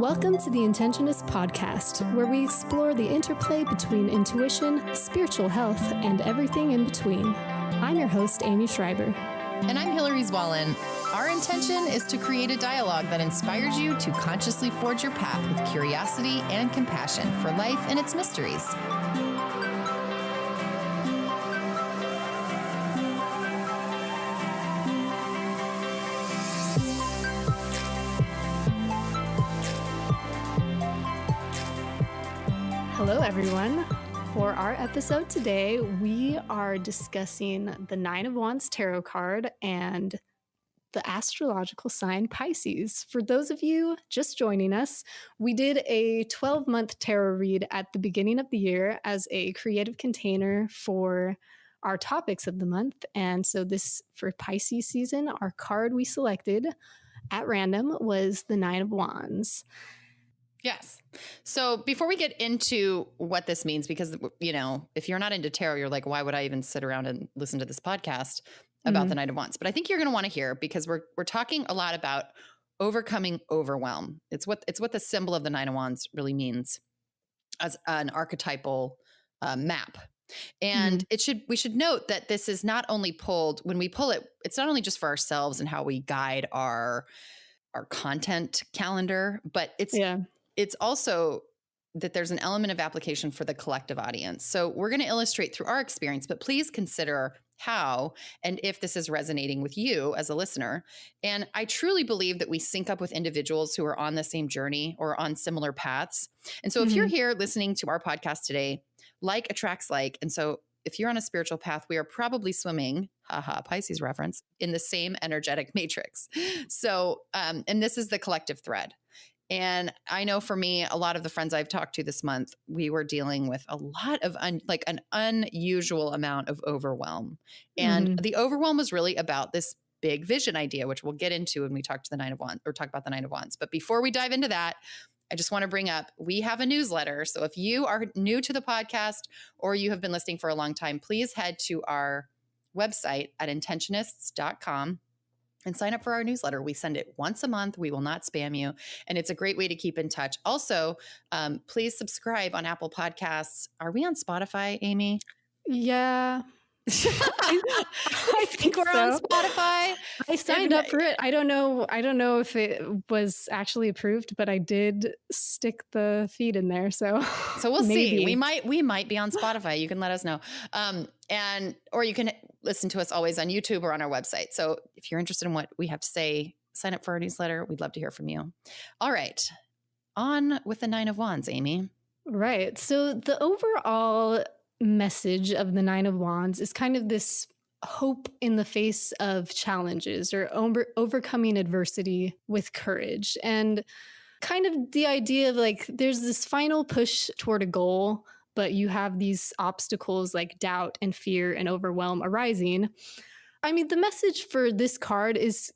Welcome to the Intentionists podcast, where we explore the interplay between intuition, spiritual health, and everything in between. I'm your host, Aimee Schreiber. And I'm Hilary Zwallen. Our intention is to create a dialogue that inspires you to consciously forge your path with curiosity and compassion for life and its mysteries. Hello, everyone. For our episode today, we are discussing the Nine of Wands tarot card and the astrological sign Pisces. For those of you just joining us, we did a 12-month tarot read at the beginning of the year as a creative container for our topics of the month. And so this, for Pisces season, our card we selected at random was the Nine of Wands. Yes. So before we get into what this means, because, you know, if you're not into tarot, you're like, why would I even sit around and listen to this podcast about the Nine of Wands? But I think you're going to want to hear, because we're talking a lot about overcoming overwhelm. It's what the symbol of the Nine of Wands really means as an archetypal map. And we should note that this is not only pulled, when we pull it, it's not only just for ourselves and how we guide our content calendar, but it's also that there's an element of application for the collective audience. So we're going to illustrate through our experience, but please consider how and if this is resonating with you as a listener. And I truly believe that we sync up with individuals who are on the same journey or on similar paths. And so if you're here listening to our podcast today, like attracts like. And so if you're on a spiritual path, we are probably swimming, Pisces reference, in the same energetic matrix. So, and this is the collective thread. And I know for me, a lot of the friends I've talked to this month, we were dealing with a lot of an unusual amount of overwhelm. And the overwhelm was really about this big vision idea, which we'll get into when we talk about the Nine of Wands. But before we dive into that, I just want to bring up, we have a newsletter. So if you are new to the podcast or you have been listening for a long time, please head to our website at intentionists.com and sign up for our newsletter. We send it once a month. We will not spam you. And it's a great way to keep in touch. Also, please subscribe on Apple Podcasts. Are we on Spotify, Aimee? Yeah. I think we're on Spotify. I signed up for it. I don't know if it was actually approved, but I did stick the feed in there. So we'll see. We might be on Spotify. You can let us know. Or you can listen to us always on YouTube or on our website. So if you're interested in what we have to say, sign up for our newsletter. We'd love to hear from you. All right. On with the Nine of Wands, Aimee. Right. So the overall message of the Nine of Wands is kind of this hope in the face of challenges, or overcoming adversity with courage. And kind of the idea of like, there's this final push toward a goal, but you have these obstacles like doubt and fear and overwhelm arising. I mean, the message for this card is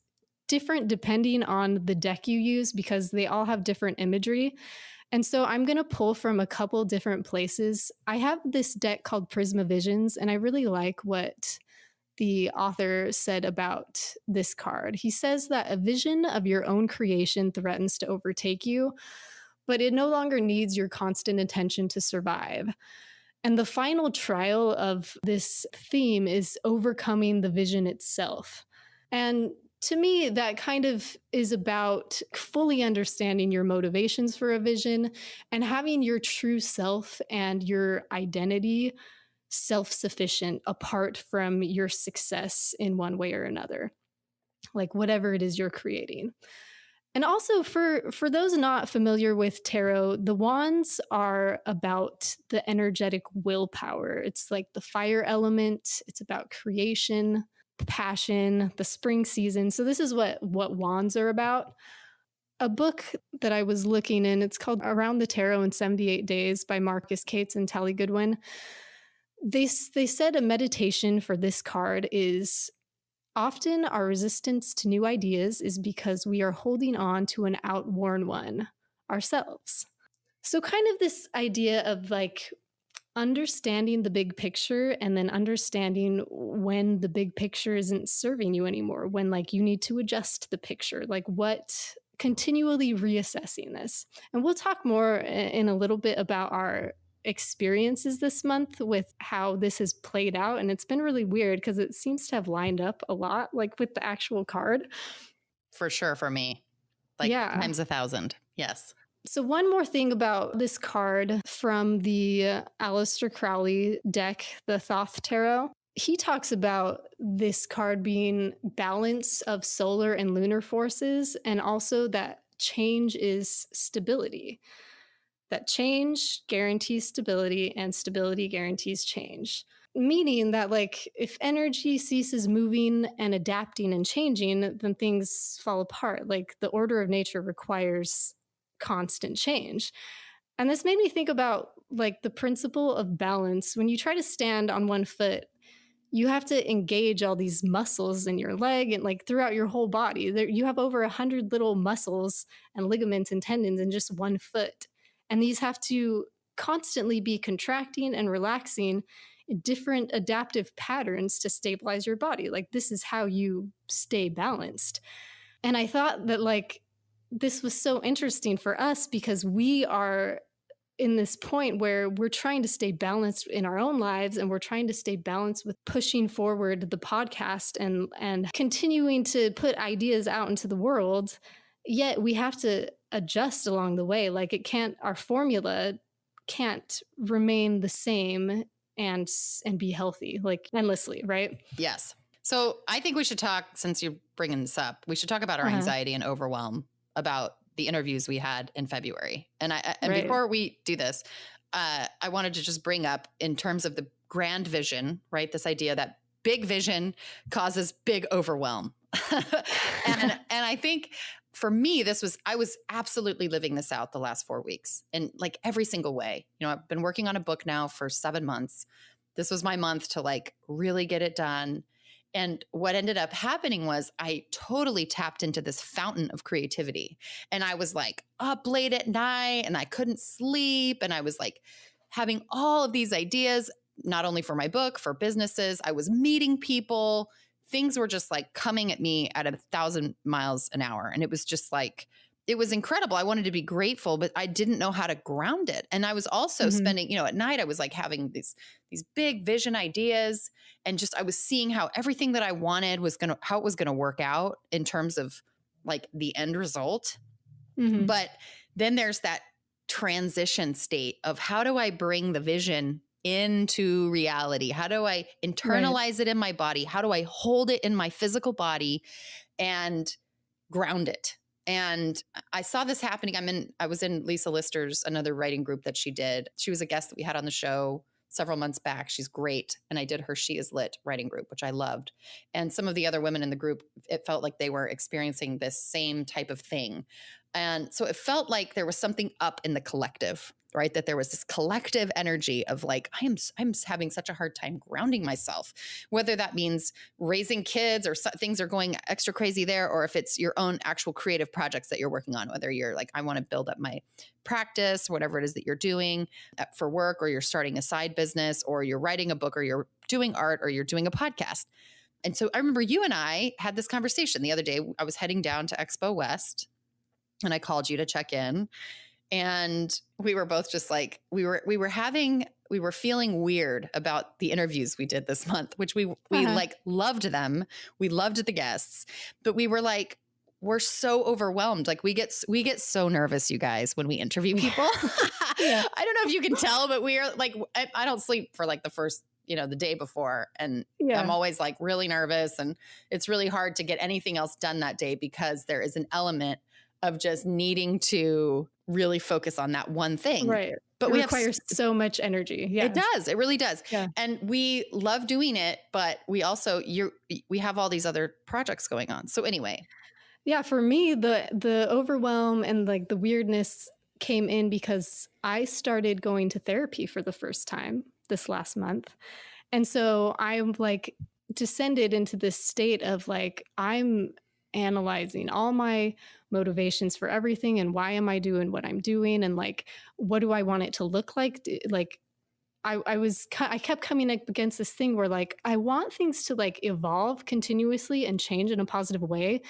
different depending on the deck you use, because they all have different imagery. And so I'm going to pull from a couple different places. I have this deck called Prisma Visions, and I really like what the author said about this card. He says that a vision of your own creation threatens to overtake you, but it no longer needs your constant attention to survive. And the final trial of this theme is overcoming the vision itself. And to me, that kind of is about fully understanding your motivations for a vision and having your true self and your identity self-sufficient apart from your success in one way or another, like whatever it is you're creating. And also for those not familiar with tarot, the wands are about the energetic willpower. It's like the fire element. It's about creation, passion, the spring season. So this is what wands are about. A book that I was looking in, it's called Around the Tarot in 78 Days by Marcus Cates and Tally Goodwin. They said a meditation for this card is often our resistance to new ideas is because we are holding on to an outworn one ourselves. So kind of this idea of like understanding the big picture and then understanding when the big picture isn't serving you anymore, when like you need to adjust the picture, like what continually reassessing this. And we'll talk more in a little bit about our experiences this month with how this has played out. And it's been really weird because it seems to have lined up a lot, like with the actual card. For sure, for me. Like Yeah. times 1,000. Yes. So one more thing about this card from the Aleister Crowley deck, the Thoth Tarot. He talks about this card being balance of solar and lunar forces, and also that change is stability. That change guarantees stability, and stability guarantees change. Meaning that, like, if energy ceases moving and adapting and changing, then things fall apart. Like, the order of nature requires constant change. And this made me think about, like, the principle of balance. When you try to stand on one foot, you have to engage all these muscles in your leg and, like, throughout your whole body. You have over 100 little muscles and ligaments and tendons in just one foot. And these have to constantly be contracting and relaxing in different adaptive patterns to stabilize your body. Like, this is how you stay balanced. And I thought that, like, this was so interesting for us because we are in this point where we're trying to stay balanced in our own lives, and we're trying to stay balanced with pushing forward the podcast and continuing to put ideas out into the world. Yet we have to adjust along the way. Like, our formula can't remain the same and be healthy, like, endlessly, right? Yes. So I think we should talk, since you're bringing this up, we should talk about our anxiety and overwhelm about the interviews we had in February. And before we do this, I wanted to just bring up, in terms of the grand vision, right? This idea that big vision causes big overwhelm. and I think for me, I was absolutely living this out the last 4 weeks in, like, every single way. You know, I've been working on a book now for 7 months. This was my month to, like, really get it done. And what ended up happening was I totally tapped into this fountain of creativity. And I was, like, up late at night and I couldn't sleep. And I was, like, having all of these ideas, not only for my book, for businesses. I was meeting people. Things were just, like, coming at me at 1,000 miles an hour. And it was just, like, it was incredible. I wanted to be grateful, but I didn't know how to ground it. And I was also spending, you know, at night, I was, like, having these big vision ideas, and just, I was seeing how everything that I wanted how it was going to work out in terms of, like, the end result. But then there's that transition state of, how do I bring the vision into reality? How do I internalize it in my body? How do I hold it in my physical body and ground it? And I saw this happening. I was in Lisa Lister's, another writing group that she did. She was a guest that we had on the show several months back. She's great. And I did her She Is Lit writing group, which I loved. And some of the other women in the group, it felt like they were experiencing this same type of thing. And so it felt like there was something up in the collective, right? That there was this collective energy of, like, I'm having such a hard time grounding myself, whether that means raising kids or things are going extra crazy there, or if it's your own actual creative projects that you're working on, whether you're like, I want to build up my practice, whatever it is that you're doing for work, or you're starting a side business, or you're writing a book, or you're doing art, or you're doing a podcast. And so I remember you and I had this conversation the other day. I was heading down to Expo West, and I called you to check in. And we were both just, like, we were feeling weird about the interviews we did this month, which we like, loved them. We loved the guests, but we were like, we're so overwhelmed. Like, we get so nervous, you guys, when we interview people. I don't know if you can tell, but we are, like, I don't sleep for, like, the first, you know, the day before. And I'm always, like, really nervous, and it's really hard to get anything else done that day, because there is an element of just needing to really focus on that one thing. Right. But it we requires so much energy. Yeah. It does. It really does. Yeah. And we love doing it, but we also, we have all these other projects going on. So anyway. Yeah. For me, the overwhelm and, like, the weirdness came in because I started going to therapy for the first time this last month. And so I'm, like, descended into this state of, like, I'm analyzing all my motivations for everything, and why am I doing what I'm doing, and, like, what do I want it to look like? Like, I kept coming up against this thing where, like, I want things to, like, evolve continuously and change in a positive way.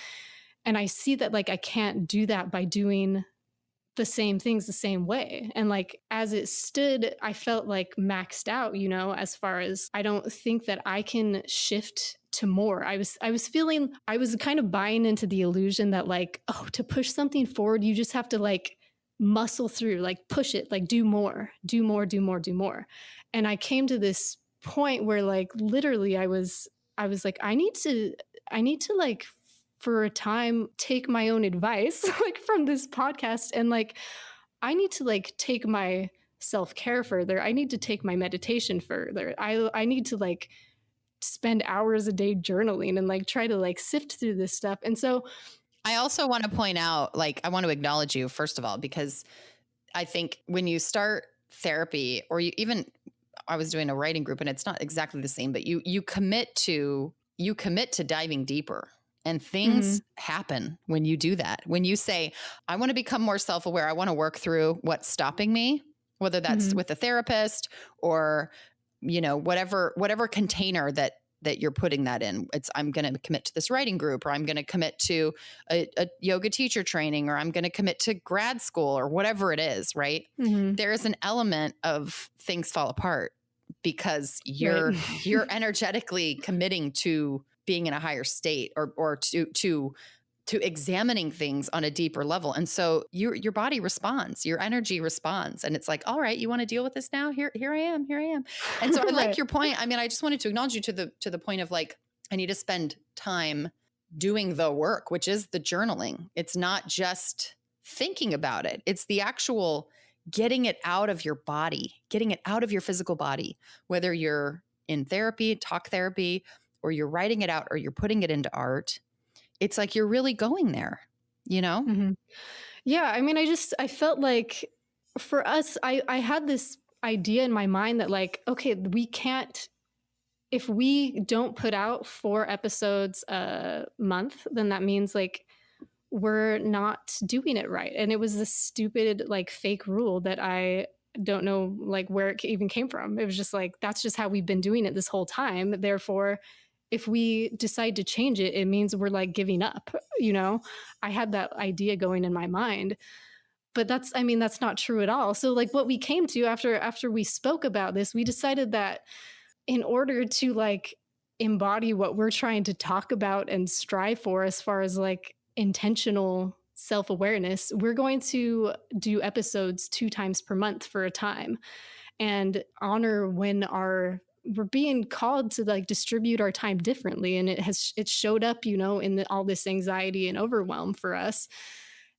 And I see that like I can't do that by doing the same things the same way. And like as it stood, I felt like maxed out, you know, as far as I don't think that I can shift to more. I was feeling I was kind of buying into the illusion that like, oh, to push something forward, you just have to like muscle through, like push it, like do more, do more, do more, do more. And I came to this point where like literally I was like, I need to like for a time take my own advice like from this podcast, and like I need to like take my self-care further. I need to take my meditation further. I need to like spend hours a day journaling and like try to like sift through this stuff. And so I also want to point out, like, I want to acknowledge you, first of all, because I think when you start therapy, or you even, I was doing a writing group and it's not exactly the same, but you commit to diving deeper, and things happen when you do that. When you say, I want to become more self-aware, I want to work through what's stopping me, whether that's with a therapist or, you know, whatever container that you're putting that in. It's, I'm going to commit to this writing group, or I'm going to commit to a yoga teacher training, or I'm going to commit to grad school, or whatever it is, right? There is an element of things fall apart because you're energetically committing to being in a higher state, or to examining things on a deeper level. And so your body responds, your energy responds, and it's like, all right, you want to deal with this now? Here I am. And so I like your point. I mean, I just wanted to acknowledge you to the point of like, I need to spend time doing the work, which is the journaling. It's not just thinking about it. It's the actual getting it out of your body, getting it out of your physical body, whether you're in therapy, talk therapy, or you're writing it out, or you're putting it into art. It's like you're really going there, you know? Yeah, I mean, I felt like for us, I had this idea in my mind that like, okay, we can't, if we don't put out 4 episodes a month, then that means like we're not doing it right. And it was this stupid like fake rule that I don't know like where it even came from. It was just like, that's just how we've been doing it this whole time. Therefore, if we decide to change it, it means we're like giving up, you know? I had that idea going in my mind, but that's not true at all. So like what we came to after we spoke about this, we decided that in order to like embody what we're trying to talk about and strive for as far as like intentional self-awareness, we're going to do episodes 2 times per month for a time and honor when we're being called to like distribute our time differently, and it showed up, you know, in all this anxiety and overwhelm for us.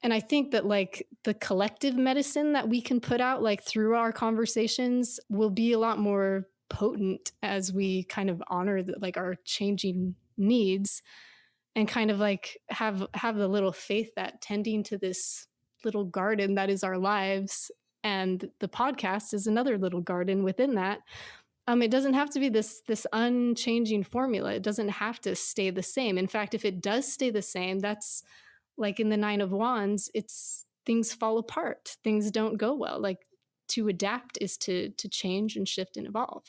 And I think that like the collective medicine that we can put out like through our conversations will be a lot more potent as we kind of honor like our changing needs, and kind of like have the little faith that tending to this little garden that is our lives, and the podcast is another little garden within that. It doesn't have to be this unchanging formula. It doesn't have to stay the same. In fact, if it does stay the same, that's like in the 9 of Wands, it's things fall apart. Things don't go well. Like to adapt is to change and shift and evolve.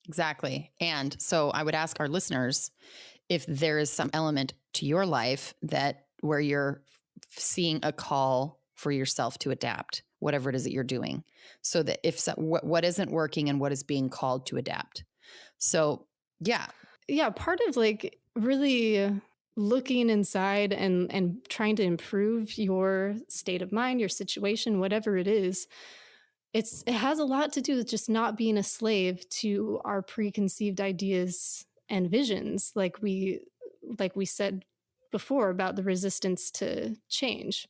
Exactly. And so I would ask our listeners if there is some element to your life that where you're seeing a call for yourself to adapt, whatever it is that you're doing, so that if what isn't working and what is being called to adapt. So yeah. Part of like really looking inside and trying to improve your state of mind, your situation, whatever it is, it has a lot to do with just not being a slave to our preconceived ideas and visions, like we said before about the resistance to change.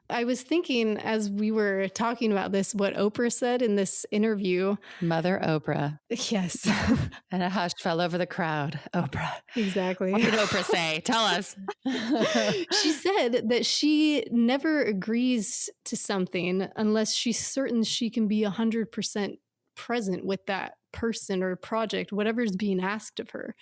I was thinking as we were talking about this, what Oprah said in this interview. Mother Oprah. Yes. And a hush fell over the crowd. Oprah. Exactly. What did Oprah say? Tell us. She said that she never agrees to something unless she's certain she can be 100% present with that person or project, whatever's being asked of her.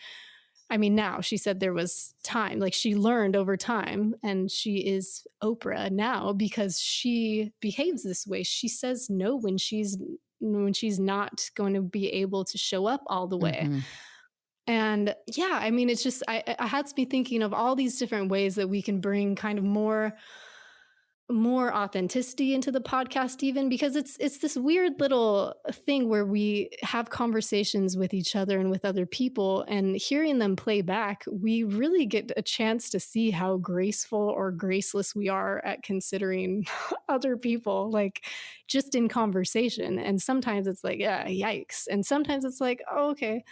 I mean, now she said there was time, like she learned over time, and she is Oprah now because she behaves this way. She says no when she's not going to be able to show up all the way. And yeah, I mean, it's just, I had me thinking of all these different ways that we can bring kind of more authenticity into the podcast, even because it's this weird little thing where we have conversations with each other and with other people, and hearing them play back, we really get a chance to see how graceful or graceless we are at considering other people, like just in conversation. And sometimes it's like, yeah, yikes, and sometimes it's like, oh, okay,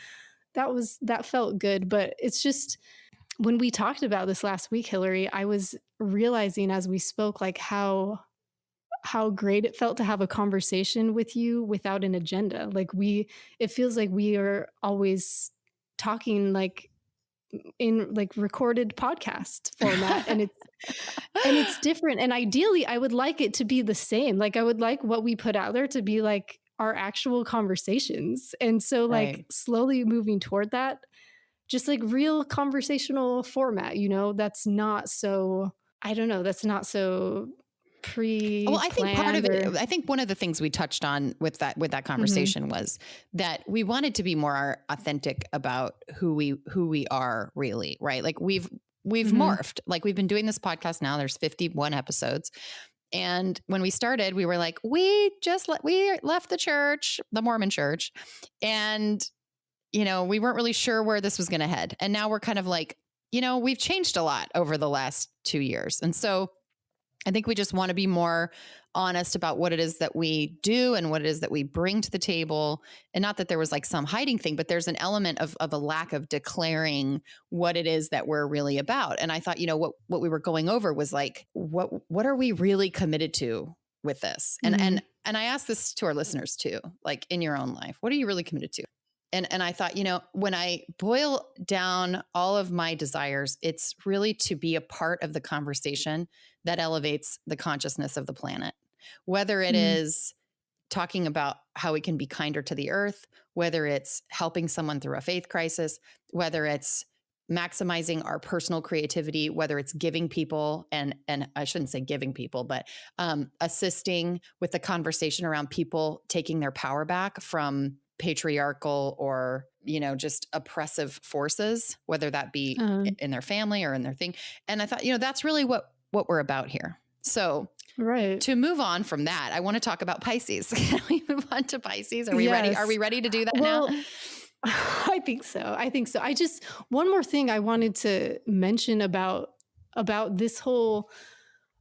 that felt good. But it's just, when we talked about this last week, Hilary, I was realizing as we spoke, like how great it felt to have a conversation with you without an agenda. Like it feels like we are always talking like in like recorded podcast format, and it's different. And ideally, I would like it to be the same. Like I would like what we put out there to be like our actual conversations. And so like Right. slowly moving toward that, just like real conversational format, that's not so, I don't know, that's not so Well, I think part of pre-planned it, or I think one of the things we touched on with that Mhm. conversation was that we wanted to be more authentic about who we are really, right? Like we've Mhm. morphed. Like we've been doing this podcast now. There's 51 episodes. And when we started, we were like, we left the church, the Mormon church, and we weren't really sure where this was going to head. And now we're kind of like, we've changed a lot over the last 2 years. And so I think we just want to be more honest about what it is that we do and what it is that we bring to the table. And not that there was like some hiding thing, but there's an element of a lack of declaring what it is that we're really about. And I thought, what we were going over was like, what are we really committed to with this? Mhm. And I asked this to our listeners too, like in your own life, what are you really committed to? And I thought, when I boil down all of my desires, it's really to be a part of the conversation that elevates the consciousness of the planet, whether it Mhm. is talking about how we can be kinder to the earth, whether it's helping someone through a faith crisis, whether it's maximizing our personal creativity, whether it's giving people and I shouldn't say giving people, but assisting with the conversation around people taking their power back from patriarchal or just oppressive forces, whether that be Um, in their family or in their thing. And I thought, that's really what we're about here. So right. to move on from that, I want to talk about Pisces. Can we move on to Pisces? Are we ready? Are Yes. we ready to do that now? Well, I think so. I think so. I just, one more thing I wanted to mention about this whole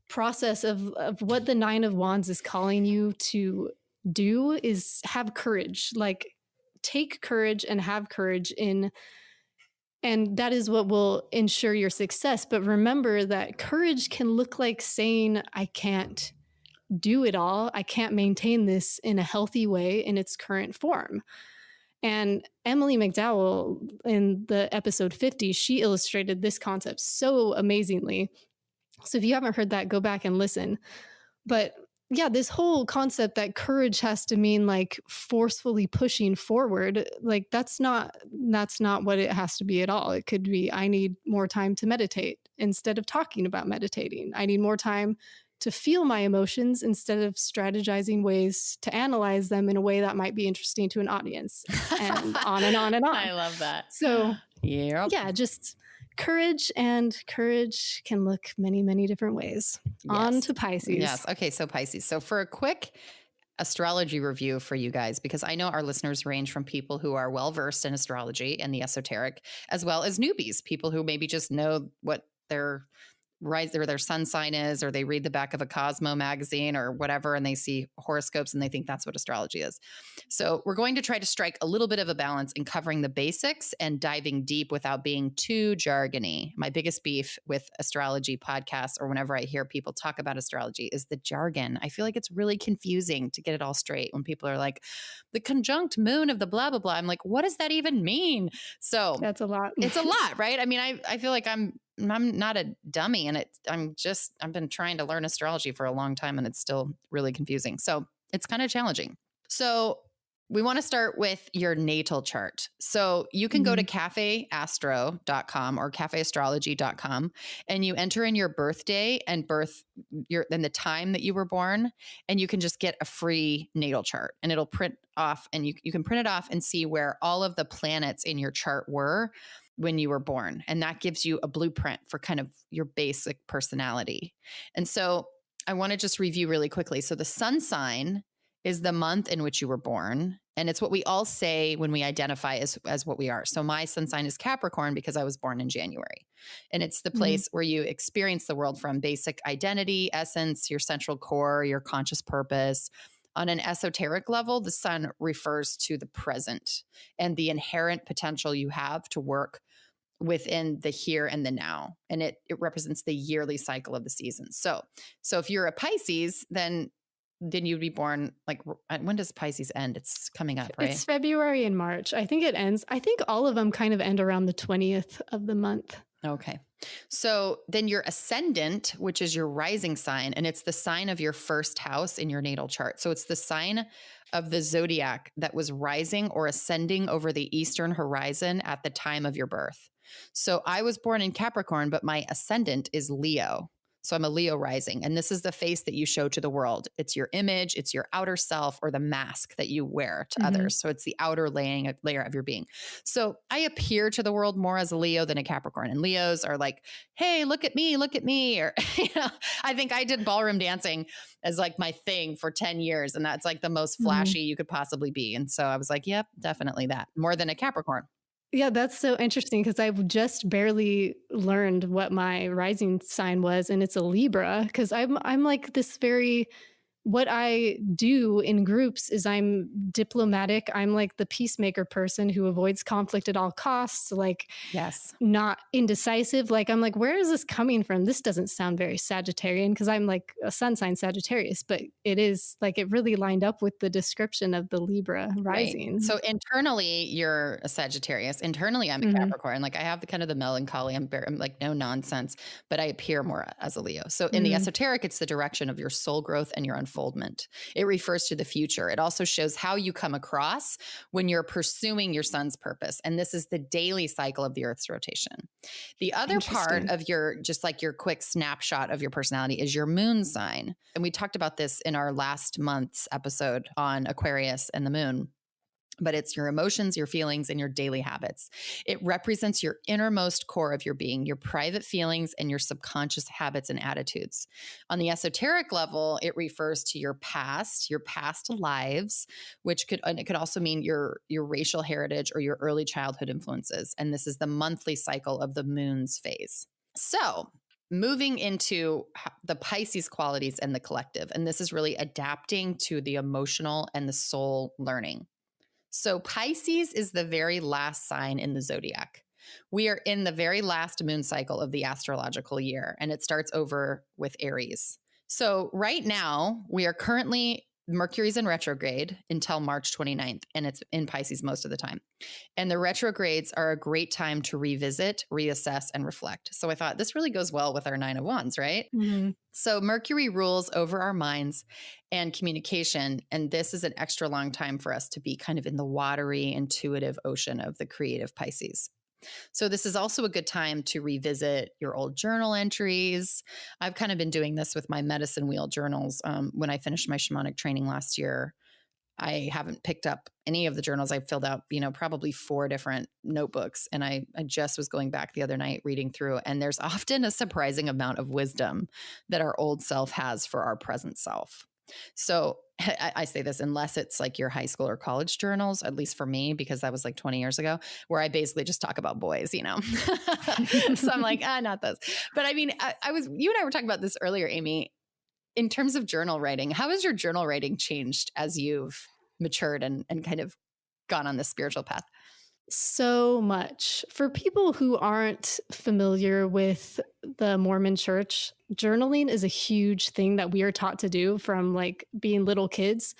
process of what the 9 of Wands is calling you to do is have courage. Like take courage and have courage in, and that is what will ensure your success. But remember that courage can look like saying, I can't do it all. I can't maintain this in a healthy way in its current form. And Emily McDowell in the episode 50, she illustrated this concept so amazingly. So if you haven't heard that, go back and listen. But yeah, this whole concept that courage has to mean like forcefully pushing forward, like that's not what it has to be at all. It could be, I need more time to meditate instead of talking about meditating. I need more time to feel my emotions instead of strategizing ways to analyze them in a way that might be interesting to an audience, and on and on and I on. love that. So Yep. yeah, just courage, and courage can look many, many different ways. On Yes. to Pisces. Yes. Okay. So Pisces. So for a quick astrology review for you guys, because I know our listeners range from people who are well versed in astrology and the esoteric, as well as newbies, people who maybe just know what their rise or their sun sign is, or they read the back of a Cosmo magazine or whatever, and they see horoscopes and they think that's what astrology is. So we're going to try to strike a little bit of a balance in covering the basics and diving deep without being too jargony. My biggest beef with astrology podcasts, or whenever I hear people talk about astrology, is the jargon. I feel like it's really confusing to get it all straight when people are like, the conjunct moon of the blah, blah, blah. I'm like, what does that even mean? So That's a lot. it's a lot, right? I mean, I feel like I'm not a dummy, and I've been trying to learn astrology for a long time, and it's still really confusing. So it's kind of challenging. So we want to start with your natal chart. So you can go to cafeastro.com or cafeastrology.com and you enter in your birthday and then the time that you were born, and you can just get a free natal chart, and it'll print off, and you can print it off and see where all of the planets in your chart were when you were born. And that gives you a blueprint for kind of your basic personality. And so I want to just review really quickly. So the sun sign is the month in which you were born. And it's what we all say when we identify as what we are. So my sun sign is Capricorn because I was born in January. And it's the place where you experience the world from basic identity, essence, your central core, your conscious purpose. On an esoteric level, the sun refers to the present and the inherent potential you have to work within the here and the now. And it represents the yearly cycle of the seasons. So if you're a Pisces, then you'd be born, like, when does Pisces end? It's coming up, right? It's February and March. I think it ends. I think all of them kind of end around the 20th of the month. Okay. So then your ascendant, which is your rising sign, and it's the sign of your first house in your natal chart. So it's the sign of the zodiac that was rising or ascending over the eastern horizon at the time of your birth. So I was born in Capricorn, but my ascendant is Leo. So I'm a Leo rising, and this is the face that you show to the world. It's your image, it's your outer self, or the mask that you wear to others. So it's the outer layer of your being. So I appear to the world more as a Leo than a Capricorn. And Leos are like, hey, look at me. Or, I think I did ballroom dancing as like my thing for 10 years. And that's like the most flashy you could possibly be. And so I was like, yep, definitely that, more than a Capricorn. Yeah, that's so interesting because I've just barely learned what my rising sign was, and it's a Libra. Because I'm like this very, what I do in groups is I'm diplomatic. I'm like the peacemaker person who avoids conflict at all costs, like Yes, not indecisive. Like I'm like, where is this coming from? This doesn't sound very Sagittarian because I'm like a sun sign Sagittarius, but it is like it really lined up with the description of the Libra rising. Right. So internally, you're a Sagittarius. Internally, I'm a Capricorn. Like I have the kind of the melancholy. I'm like no nonsense, but I appear more as a Leo. So in the esoteric, it's the direction of your soul growth and your unfoldment. It refers to the future. It also shows how you come across when you're pursuing your sun's purpose. And this is the daily cycle of the Earth's rotation. The other part of just like your quick snapshot of your personality is your moon sign. And we talked about this in our last month's episode on Aquarius and the moon. But it's your emotions, your feelings, and your daily habits. It represents your innermost core of your being, your private feelings, and your subconscious habits and attitudes. On the esoteric level, it refers to your past lives, and it could also mean your racial heritage or your early childhood influences. And this is the monthly cycle of the moon's phase. So moving into the Pisces qualities and the collective, and this is really adapting to the emotional and the soul learning. So Pisces is the very last sign in the zodiac. We are in the very last moon cycle of the astrological year, and it starts over with Aries. So right now, Mercury's in retrograde until March 29th, and it's in Pisces most of the time. And the retrogrades are a great time to revisit, reassess, and reflect. So I thought this really goes well with our 9 of Wands, right? So Mercury rules over our minds and communication. And this is an extra long time for us to be kind of in the watery, intuitive ocean of the creative Pisces. So this is also a good time to revisit your old journal entries. I've kind of been doing this with my medicine wheel journals. When I finished my shamanic training last year, I haven't picked up any of the journals. I've filled out, probably 4 different notebooks. And I just was going back the other night reading through, and there's often a surprising amount of wisdom that our old self has for our present self. So I say this unless it's like your high school or college journals, at least for me, because that was like 20 years ago, where I basically just talk about boys, So I'm like, not those. But I mean, you and I were talking about this earlier, Amy, in terms of journal writing. How has your journal writing changed as you've matured and kind of gone on this spiritual path? So much. For people who aren't familiar with the Mormon church, journaling is a huge thing that we are taught to do from like being little kids.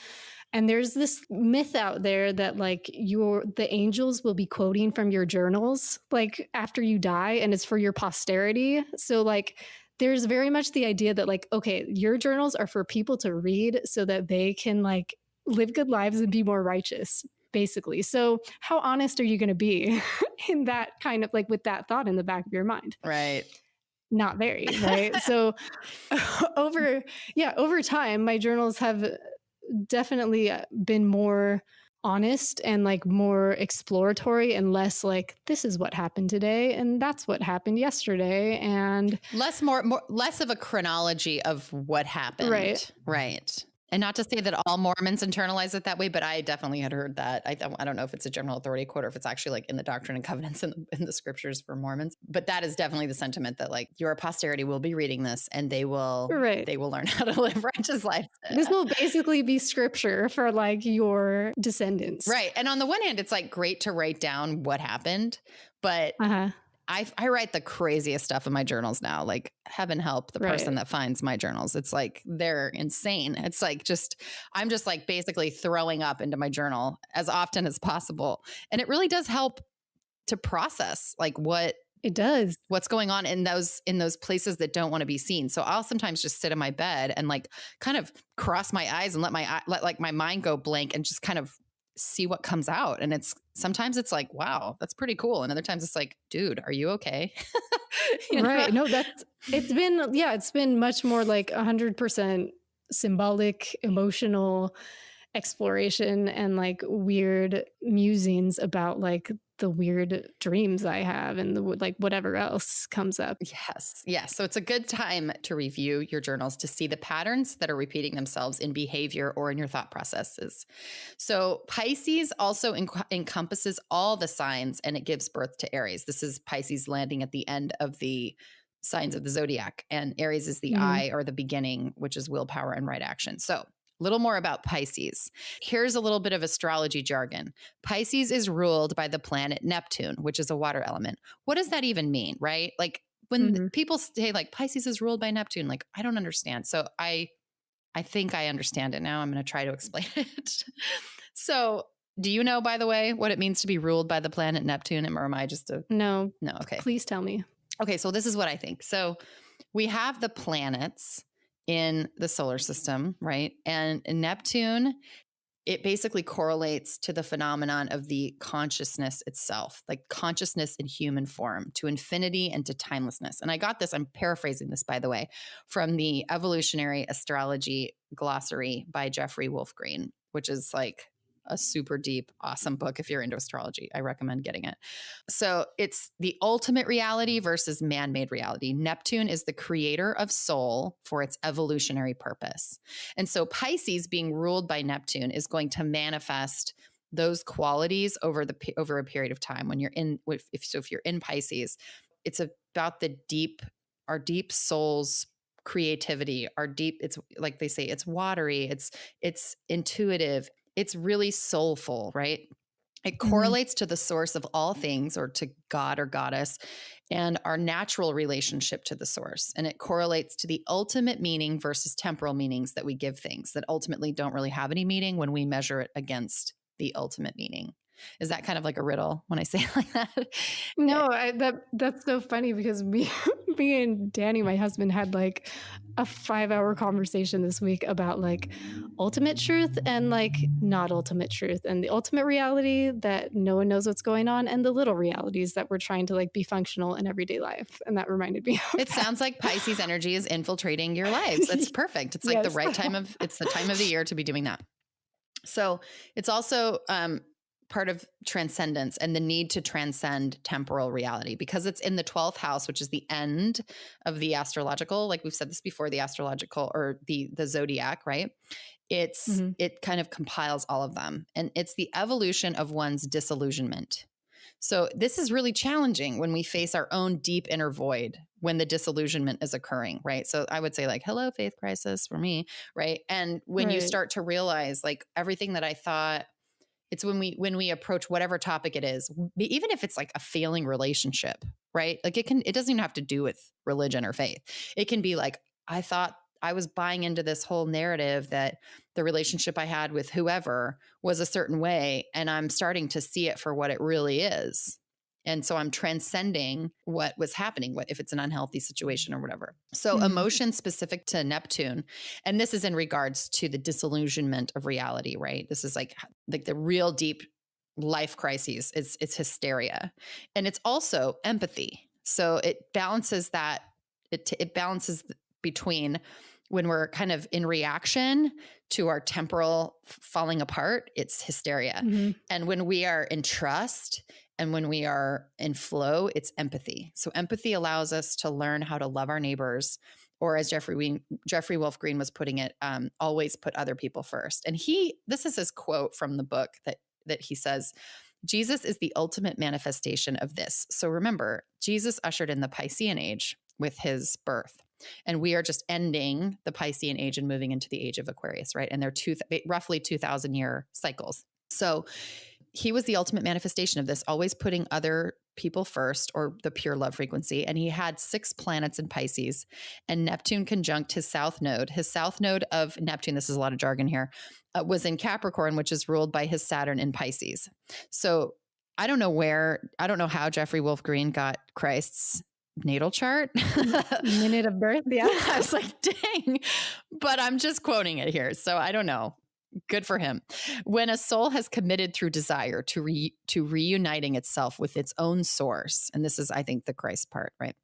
And there's this myth out there that like the angels will be quoting from your journals like after you die, and it's for your posterity. So like there's very much the idea that like, okay, your journals are for people to read so that they can like live good lives and be more righteous, basically. So how honest are you going to be in that kind of like with that thought in the back of your mind? Right. Not very, right? So over time, my journals have definitely been more honest and like more exploratory and less like this is what happened today and that's what happened yesterday and less of a chronology of what happened. Right. And not to say that all Mormons internalize it that way, but I definitely had heard that. I don't know if it's a general authority quote or if it's actually like in the Doctrine and Covenants in the scriptures for Mormons. But that is definitely the sentiment that like your posterity will be reading this and they will learn how to live righteous lives. This will basically be scripture for like your descendants. Right. And on the one hand, it's like great to write down what happened, but I write the craziest stuff in my journals now. Like heaven help the person that finds my journals. It's like they're insane. It's like I'm just like basically throwing up into my journal as often as possible. And it really does help to process like what's going on in those places that don't want to be seen. So I'll sometimes just sit in my bed and like kind of cross my eyes and let my mind go blank and just kind of see what comes out. And sometimes it's like, wow, that's pretty cool. And other times it's like, dude, are you okay? Right. No, it's been much more like 100% symbolic, emotional exploration and like weird musings about like the weird dreams I have and the like whatever else comes up. Yes. So it's a good time to review your journals to see the patterns that are repeating themselves in behavior or in your thought processes. So Pisces also encompasses all the signs and it gives birth to Aries. This is Pisces landing at the end of the signs of the zodiac, and Aries is the eye or the beginning, which is willpower and right action. So little more about Pisces. Here's a little bit of astrology jargon. Pisces is ruled by the planet Neptune, which is a water element. What does that even mean, right? Like when people say like Pisces is ruled by Neptune, like I don't understand. So I think I understand it now. I'm going to try to explain it. So do you know, by the way, what it means to be ruled by the planet Neptune? Or am I just No. No. Okay. Please tell me. Okay. So this is what I think. So we have the planets in the solar system, right? And Neptune, it basically correlates to the phenomenon of the consciousness itself, like consciousness in human form, to infinity and to timelessness. And I got this, I'm paraphrasing this, by the way, from the Evolutionary Astrology Glossary by Jeffrey Wolf Green, which is like a super deep, awesome book. If you're into astrology, I recommend getting it. So it's the ultimate reality versus man-made reality. Neptune is the creator of soul for its evolutionary purpose. And so Pisces being ruled by Neptune is going to manifest those qualities over a period of time. When you're if you're in Pisces, it's about our deep soul's creativity, it's like they say, it's watery, it's intuitive, it's really soulful, right? It correlates to the source of all things, or to God or goddess, and our natural relationship to the source. And it correlates to the ultimate meaning versus temporal meanings that we give things that ultimately don't really have any meaning when we measure it against the ultimate meaning. Is that kind of like a riddle when I say it like that? No, that's so funny because me and Danny, my husband, had like a 5-hour conversation this week about like ultimate truth and like not ultimate truth, and the ultimate reality that no one knows what's going on, and the little realities that we're trying to like be functional in everyday life. And that reminded me of it that. Sounds like Pisces energy is infiltrating your lives. That's perfect. It's like the right it's the time of the year to be doing that. So it's also part of transcendence and the need to transcend temporal reality, because it's in the 12th house, which is the end of the astrological, like we've said this before, the astrological or the zodiac, right? It kind of compiles all of them, and it's the evolution of one's disillusionment. So this is really challenging when we face our own deep inner void, when the disillusionment is occurring, right? So I would say like, hello, faith crisis for me, right? And when you start to realize like everything that I thought, it's when we approach whatever topic it is, even if it's like a failing relationship, right? Like it doesn't even have to do with religion or faith. It can be like, I thought I was buying into this whole narrative that the relationship I had with whoever was a certain way, and I'm starting to see it for what it really is. And so I'm transcending what was happening, what if it's an unhealthy situation or whatever. So Mhm. emotion specific to Neptune, and this is in regards to the disillusionment of reality, right? This is like the real deep life crises. It's hysteria. And it's also empathy. So it balances that, it balances between when we're kind of in reaction to our temporal falling apart, it's hysteria. Mhm. And when we are in trust and when we are in flow, it's empathy. So empathy allows us to learn how to love our neighbors, or as Jeffrey Wolf Green was putting it, always put other people first. And this is his quote from the book that he says, Jesus is the ultimate manifestation of this. So remember, Jesus ushered in the Piscean age with his birth. And we are just ending the Piscean age and moving into the age of Aquarius, right? And they're roughly 2,000 year cycles. So he was the ultimate manifestation of this, always putting other people first, or the pure love frequency. And he had 6 planets in Pisces, and Neptune conjunct his south node. His south node of Neptune, this is a lot of jargon here, was in Capricorn, which is ruled by his Saturn in Pisces. So I don't know how Jeffrey Wolf Green got Christ's natal chart. Minute of birth. Yeah. I was like, dang, but I'm just quoting it here. So I don't know. Good for him. When a soul has committed through desire to reuniting itself with its own source, and this is, I think, the Christ part, right?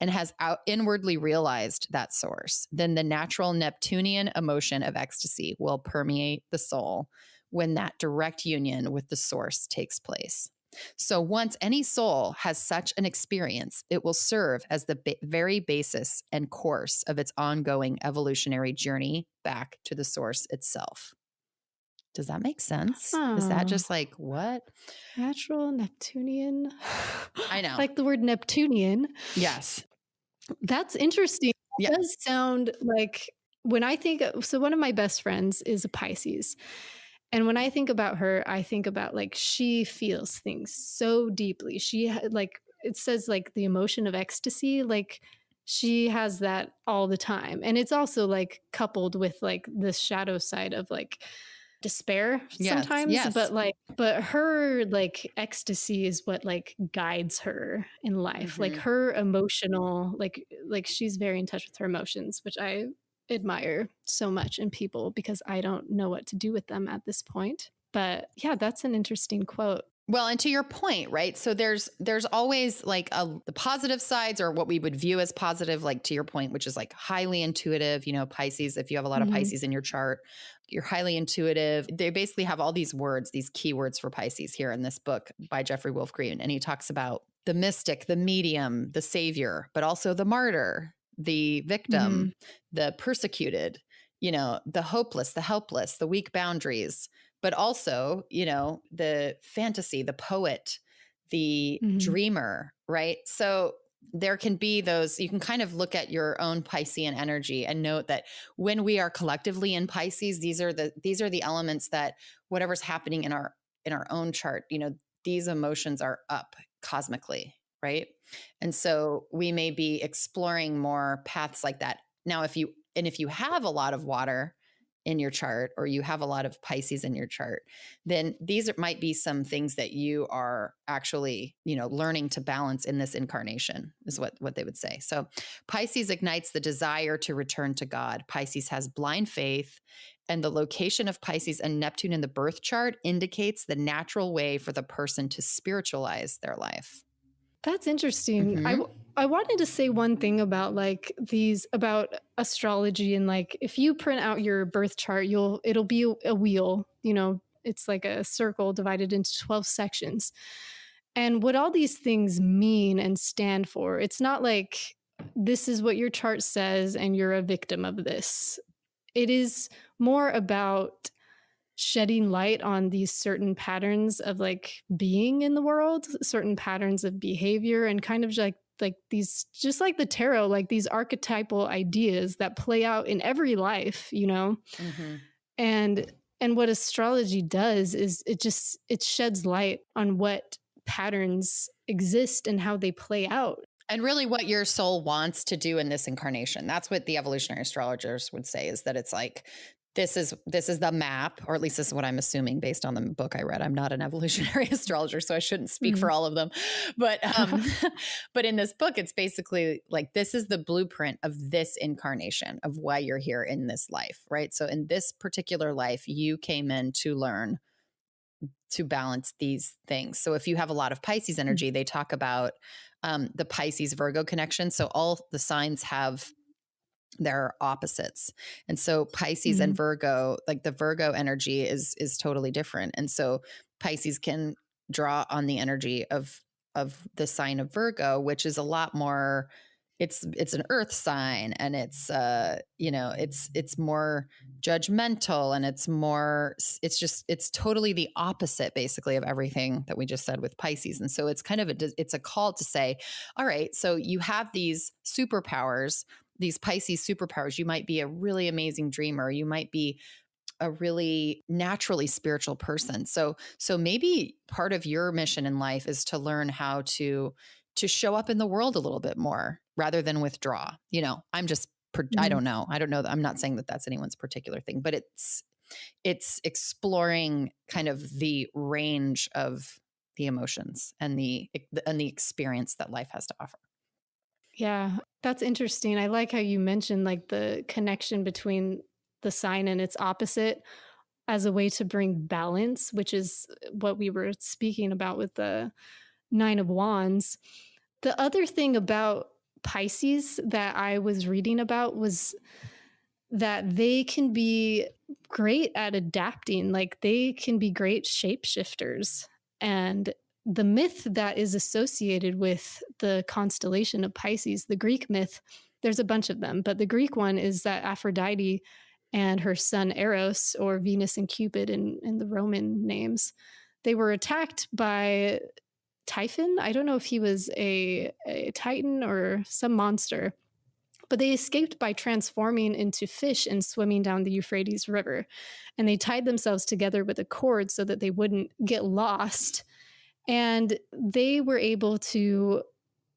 And has inwardly realized that source, then the natural Neptunian emotion of ecstasy will permeate the soul when that direct union with the source takes place. So once any soul has such an experience, it will serve as the very basis and course of its ongoing evolutionary journey back to the source itself. Does that make sense? Is that just like, what? Natural Neptunian. I know. Like the word Neptunian. Yes. That's interesting. Yeah. It does sound like, when I think, so one of my best friends is a Pisces. And when I think about her, I think about like, she feels things so deeply. Like, it says like the emotion of ecstasy, like she has that all the time. And it's also like coupled with like the shadow side of like despair sometimes. Yes. But her like ecstasy is what like guides her in life. Like her emotional, like she's very in touch with her emotions, which I admire so much in people, because I don't know what to do with them at this point. But yeah, that's an interesting quote. Well, and to your point, right? So there's always like the positive sides, or what we would view as positive, like to your point, which is like highly intuitive, Pisces. If you have a lot of Pisces in your chart, you're highly intuitive. They basically have all these words, these keywords for Pisces here in this book by Jeffrey Wolf Green. And he talks about the mystic, the medium, the savior, but also the martyr, the victim, the persecuted, the hopeless, the helpless, the weak boundaries, but also, the fantasy, the poet, the dreamer, right? So there can be those, you can kind of look at your own Piscean energy and note that when we are collectively in Pisces, these are the elements that whatever's happening in our own chart, these emotions are up cosmically, right? And so we may be exploring more paths like that. Now, if you have a lot of water in your chart, or you have a lot of Pisces in your chart, then these might be some things that you are actually, learning to balance in this incarnation, is what they would say. So Pisces ignites the desire to return to God. Pisces has blind faith, and the location of Pisces and Neptune in the birth chart indicates the natural way for the person to spiritualize their life. That's interesting. I wanted to say one thing about about astrology, and like if you print out your birth chart, it'll be a wheel, it's like a circle divided into 12 sections. And what all these things mean and stand for, it's not like this is what your chart says and you're a victim of this. It is more about shedding light on these certain patterns of like being in the world, certain patterns of behavior, and kind of like these, just like the tarot, like these archetypal ideas that play out in every life, and what astrology does is it sheds light on what patterns exist and how they play out. And really what your soul wants to do in this incarnation. That's what the evolutionary astrologers would say, is that it's like this is the map, or at least this is what I'm assuming based on the book I read. I'm not an evolutionary astrologer, so I shouldn't speak for Mhm. all of them. But but in this book, it's basically like this is the blueprint of this incarnation of why you're here in this life, right? So in this particular life, you came in to learn to balance these things. So if you have a lot of Pisces energy, they talk about the Pisces Virgo connection. So all the signs have their opposites. And so Pisces and Mhm. Virgo, like the Virgo energy is totally different. And so Pisces can draw on the energy of the sign of Virgo, which is a lot more, it's an earth sign, and it's it's more judgmental, and it's totally the opposite basically of everything that we just said with Pisces. And so it's kind of it's a call to say, all right, so you have these superpowers, these Pisces superpowers. You might be a really amazing dreamer. You might be a really naturally spiritual person. So maybe part of your mission in life is to learn how to show up in the world a little bit more rather than withdraw. I'm just I Mhm. don't know. I don't know. I'm not saying that that's anyone's particular thing, but it's exploring kind of the range of the emotions and the experience that life has to offer. Yeah, that's interesting. I like how you mentioned like the connection between the sign and its opposite as a way to bring balance, which is what we were speaking about with the 9 of Wands. The other thing about Pisces that I was reading about was that they can be great at adapting, like they can be great shapeshifters. And the myth that is associated with the constellation of Pisces, the Greek myth, there's a bunch of them, but the Greek one is that Aphrodite and her son Eros, or Venus and Cupid in the Roman names, they were attacked by Typhon. I don't know if he was a Titan or some monster, but they escaped by transforming into fish and swimming down the Euphrates River. And they tied themselves together with a cord so that they wouldn't get lost. And they were able to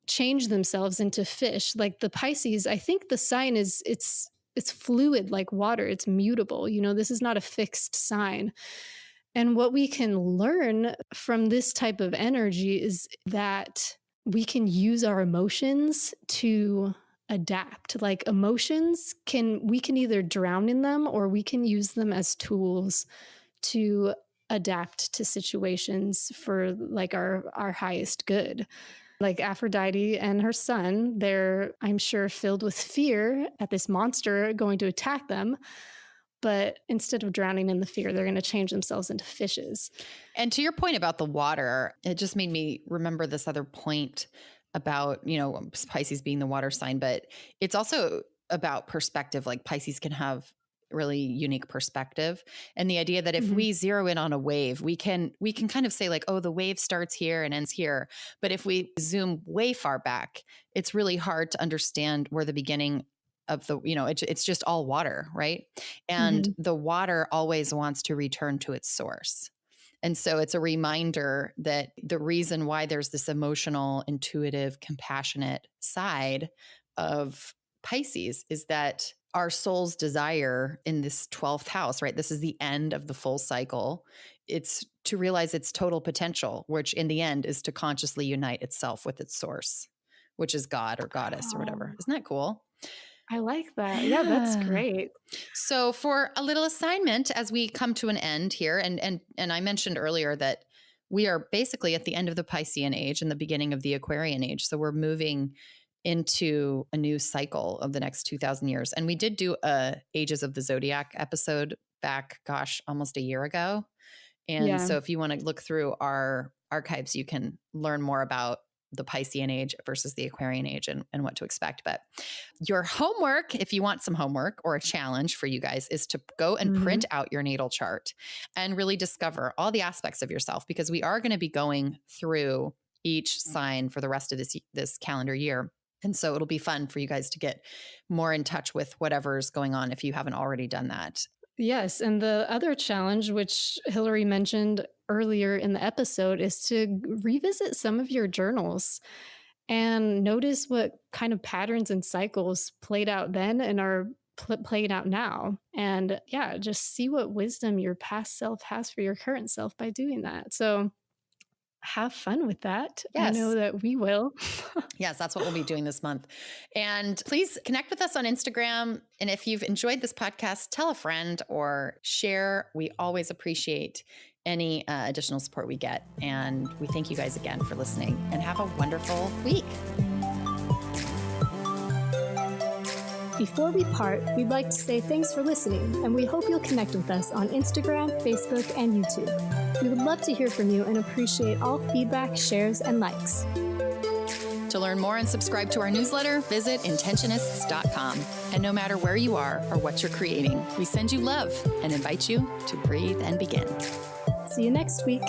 change themselves into fish. Like the Pisces, I think the sign is it's fluid like water. It's mutable. This is not a fixed sign. And what we can learn from this type of energy is that we can use our emotions to adapt. Like emotions we can either drown in them or we can use them as tools to adapt to situations for like our highest good. Like Aphrodite and her son, they're, I'm sure, filled with fear at this monster going to attack them. But instead of drowning in the fear, they're going to change themselves into fishes. And to your point about the water, it just made me remember this other point about, Pisces being the water sign, but it's also about perspective. Like Pisces can have really unique perspective, and the idea that if Mhm. we zero in on a wave, we can kind of say like, oh, the wave starts here and ends here. But if we zoom way far back, it's really hard to understand where the beginning of it's just all water, right? And Mhm. the water always wants to return to its source. And so it's a reminder that the reason why there's this emotional, intuitive, compassionate side of Pisces is that our soul's desire in this 12th house, right? This is the end of the full cycle. It's to realize its total potential, which in the end is to consciously unite itself with its source, which is God or goddess or whatever. Oh, Isn't that cool? I like that. Yeah, that's Yeah. great. So for a little assignment as we come to an end here, and I mentioned earlier that we are basically at the end of the Piscean age and the beginning of the Aquarian age. So we're moving into a new cycle of the next 2000 years. And we did do a Ages of the Zodiac episode back, gosh, almost a year ago. And Yeah. so if you want to look through our archives, you can learn more about the Piscean age versus the Aquarian age and what to expect. But your homework, if you want some homework or a challenge for you guys, is to go and print Mhm. out your natal chart and really discover all the aspects of yourself, because we are going to be going through each sign for the rest of this calendar year. And so it'll be fun for you guys to get more in touch with whatever's going on if you haven't already done that. Yes, and the other challenge, which Hilary mentioned earlier in the episode, is to revisit some of your journals and notice what kind of patterns and cycles played out then and are playing out now. And yeah, just see what wisdom your past self has for your current self by doing that. So have fun with that. I know Yes. that we will. Yes, that's what we'll be doing this month. And please connect with us on Instagram. And if you've enjoyed this podcast, tell a friend or share. We always appreciate any additional support we get. And we thank you guys again for listening, and have a wonderful week. Before we part, we'd like to say thanks for listening, and we hope you'll connect with us on Instagram, Facebook, and YouTube. We would love to hear from you and appreciate all feedback, shares, and likes. To learn more and subscribe to our newsletter, visit Intentionists.com. And no matter where you are or what you're creating, we send you love and invite you to breathe and begin. See you next week.